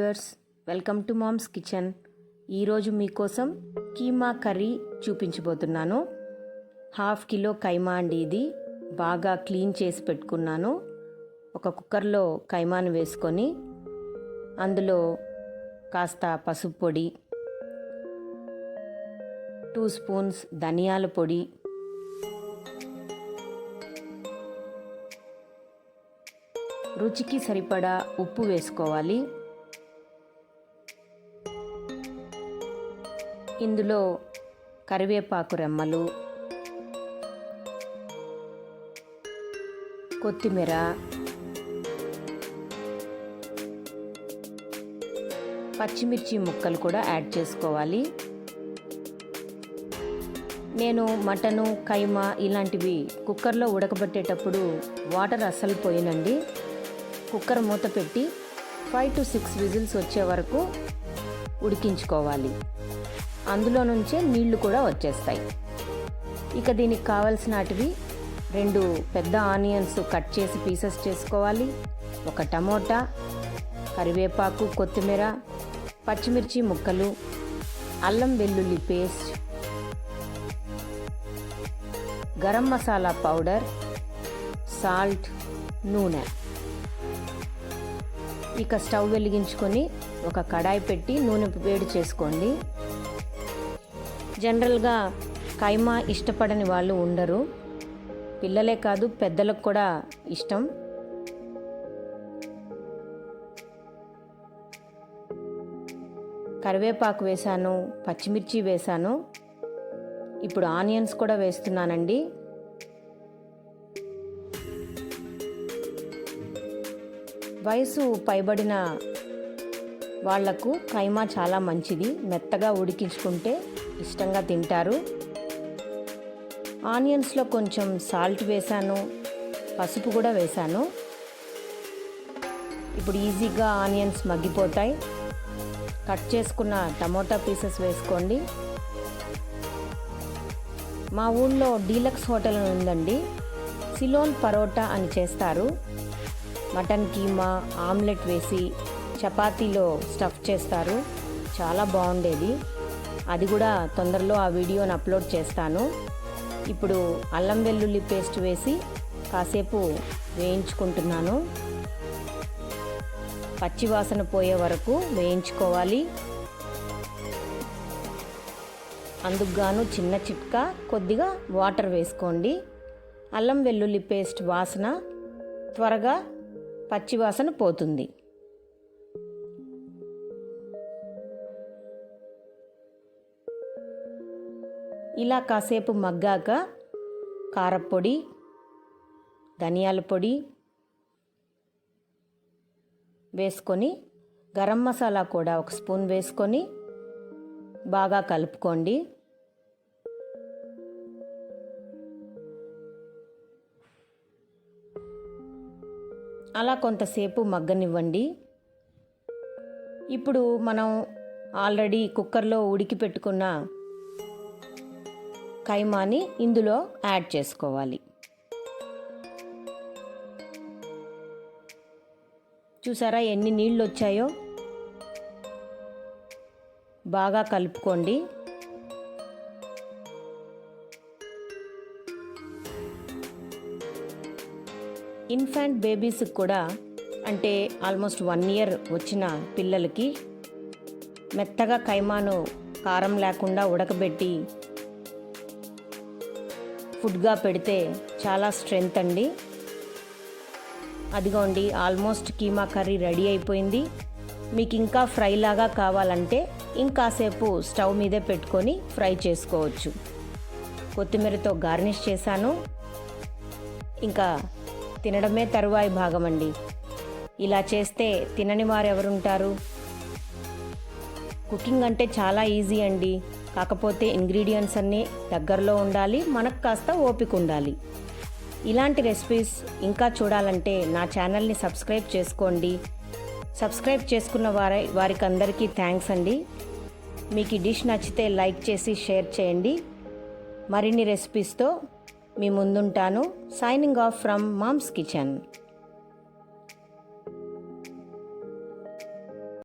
Viewers, welcome to mom's kitchen. ఈరోజు మీకోసం keema curry చూపించబోతున్నాను. 1/2 కిలో కైమా అండి. ఇది బాగా క్లీన్ చేసి పెట్టుకున్నాను. ఒక కుక్కర్లో కైమాను వేసుకొని అందులో కాస్త పసుపు పొడి, 2 స్పూన్స్ ధనియాల పొడి, రుచికి సరిపడా ఉప్పు వేసుకోవాలి. ఇందులో కరివేపాకు రెమ్మలు, కొత్తిమీర, పచ్చిమిర్చి ముక్కలు కూడా యాడ్ చేసుకోవాలి. నేను మటను, కైమా ఇలాంటివి కుక్కర్లో ఉడకబెట్టేటప్పుడు వాటర్ అస్సలు పోయినండి. కుక్కర్ మూత పెట్టి 5 to 6 విజిల్స్ వచ్చే వరకు ఉడికించుకోవాలి. అందులో నుంచే నీళ్లు కూడా వచ్చేస్తాయి. ఇక దీనికి కావలసినటివి 2 పెద్ద ఆనియన్స్ కట్ చేసి పీసెస్ చేసుకోవాలి, 1 టమోటా, కరివేపాకు, కొత్తిమీర, పచ్చిమిర్చి ముక్కలు, అల్లం వెల్లుల్లి paste, garam masala powder, salt, నూనె. ఇక స్టవ్ వెలిగించుకొని ఒక కడాయి పెట్టి నూనె వేడి చేసుకోండి. జనరల్గా కైమా ఇష్టపడని వాళ్ళు ఉండరు. పిల్లలే కాదు, పెద్దలకు కూడా ఇష్టం. కరివేపాకు వేసాను, పచ్చిమిర్చి వేసాను. ఇప్పుడు ఆనియన్స్ కూడా వేస్తున్నానండి. వయసు పైబడిన వాళ్లకు కైమా చాలా మంచిది. మెత్తగా ఉడికించుకుంటే ఇష్టంగా తింటారు. ఆనియన్స్లో కొంచెం సాల్ట్ వేసాను, పసుపు కూడా వేసాను. ఇప్పుడు ఈజీగా ఆనియన్స్ మగ్గిపోతాయి. కట్ చేసుకున్న టమోటా పీసెస్ వేసుకోండి. మా ఊళ్ళో డీలక్స్ హోటల్ ఉందండి. సిలోన్ పరోటా అని చేస్తారు. మటన్ కీమా ఆమ్లెట్ వేసి చపాతీలో స్టఫ్ చేస్తారు. చాలా బాగుండేది. అది కూడా తొందరలో ఆ వీడియోని అప్లోడ్ చేస్తాను. ఇప్పుడు అల్లం వెల్లుల్లి పేస్ట్ వేసి కాసేపు వేయించుకుంటున్నాను. పచ్చివాసన పోయే వరకు వేయించుకోవాలి. అందుకు గాను చిన్న చిట్కా, కొద్దిగా వాటర్ వేసుకోండి. అల్లం వెల్లుల్లి పేస్ట్ వాసన త్వరగా పచ్చివాసన పోతుంది. ఇలా కాసేపు మగ్గాక కారపొడి, ధనియాల పొడి వేసుకొని, గరం మసాలా కూడా 1 స్పూన్ వేసుకొని బాగా కలుపుకోండి. అలా కొంతసేపు మగ్గనివ్వండి. ఇప్పుడు మనం ఆల్రెడీ కుక్కర్లో ఉడికి పెట్టుకున్న కైమాని ఇందులో యాడ్ చేసుకోవాలి. చూసారా ఎన్ని నీళ్ళు వచ్చాయో? బాగా కలుపుకోండి. ఇన్ఫాంట్ బేబీస్కి కూడా, అంటే ఆల్మోస్ట్ 1 year వచ్చిన పిల్లలకి మెత్తగా కైమాను కారం లేకుండా ఉడకబెట్టి ఫుడ్గా పెడితే చాలా స్ట్రెంగ్త్ అండి. అదిగోండి, ఆల్మోస్ట్ కీమా కర్రీ రెడీ అయిపోయింది. మీకు ఇంకా ఫ్రై లాగా కావాలంటే ఇంకాసేపు స్టవ్ మీదే పెట్టుకొని ఫ్రై చేసుకోవచ్చు. కొత్తిమీరతో గార్నిష్ చేశాను. ఇంకా తినడమే తరువాయి భాగం అండి. ఇలా చేస్తే తినని వారు ఎవరుంటారు? కుకింగ్ అంటే చాలా ఈజీ అండి. కాకపోతే ఇంగ్రీడియంట్స్ అన్నీ దగ్గరలో ఉండాలి, మనకు కాస్త ఓపిక ఉండాలి. ఇలాంటి రెసిపీస్ ఇంకా చూడాలంటే నా ఛానల్ని సబ్స్క్రైబ్ చేసుకోండి. సబ్స్క్రైబ్ చేసుకున్న వారికి అందరికీ థ్యాంక్స్ అండి. మీకు ఈ డిష్ నచ్చితే లైక్ చేసి షేర్ చేయండి. మరిన్ని రెసిపీస్తో మీ ముందుంటాను. Signing off from mom's kitchen.